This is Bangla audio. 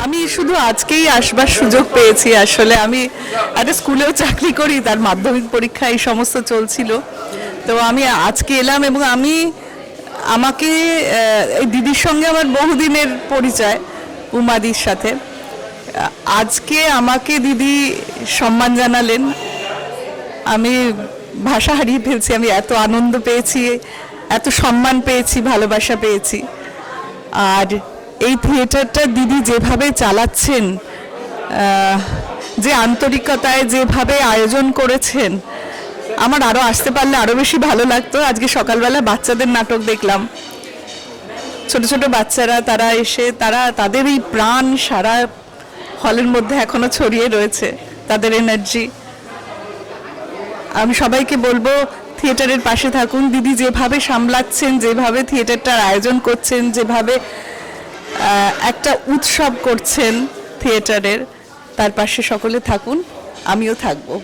আমি শুধু আজকেই আসবার সুযোগ পেয়েছি। আসলে আমি একটা স্কুলেও চাকরি করি, তার মাধ্যমিক পরীক্ষা এই সমস্ত চলছিল, তো আমি আজকে এলাম। এবং আমাকে এই দিদির সঙ্গে আমার বহুদিনের পরিচয়, উমাদির সাথে। আজকে আমাকে দিদি সম্মান জানালেন, আমি ভাষা হারিয়ে ফেলছি। আমি এত আনন্দ পেয়েছি, এত সম্মান পেয়েছি, ভালোবাসা পেয়েছি। আর এই থিয়েটারটা দিদি যেভাবে চালাচ্ছেন, যে আন্তরিকতায় যেভাবে আয়োজন করেছেন, আমার আরও আসতে পারলে আরও বেশি ভালো লাগতো। আজকে সকালবেলা বাচ্চাদের নাটক দেখলাম, ছোট ছোট বাচ্চারা তারা এসে তাদের এই প্রাণ সারা হলের মধ্যে এখনো ছড়িয়ে রয়েছে, তাদের এনার্জি। আমি সবাইকে বলবো থিয়েটারের পাশে থাকুন। দিদি যেভাবে সামলাচ্ছেন, যেভাবে থিয়েটারটার আয়োজন করছেন, যেভাবে একটা উৎসব করছেন থিয়েটারের, তার পাশে সকলে থাকুন, আমিও থাকবো।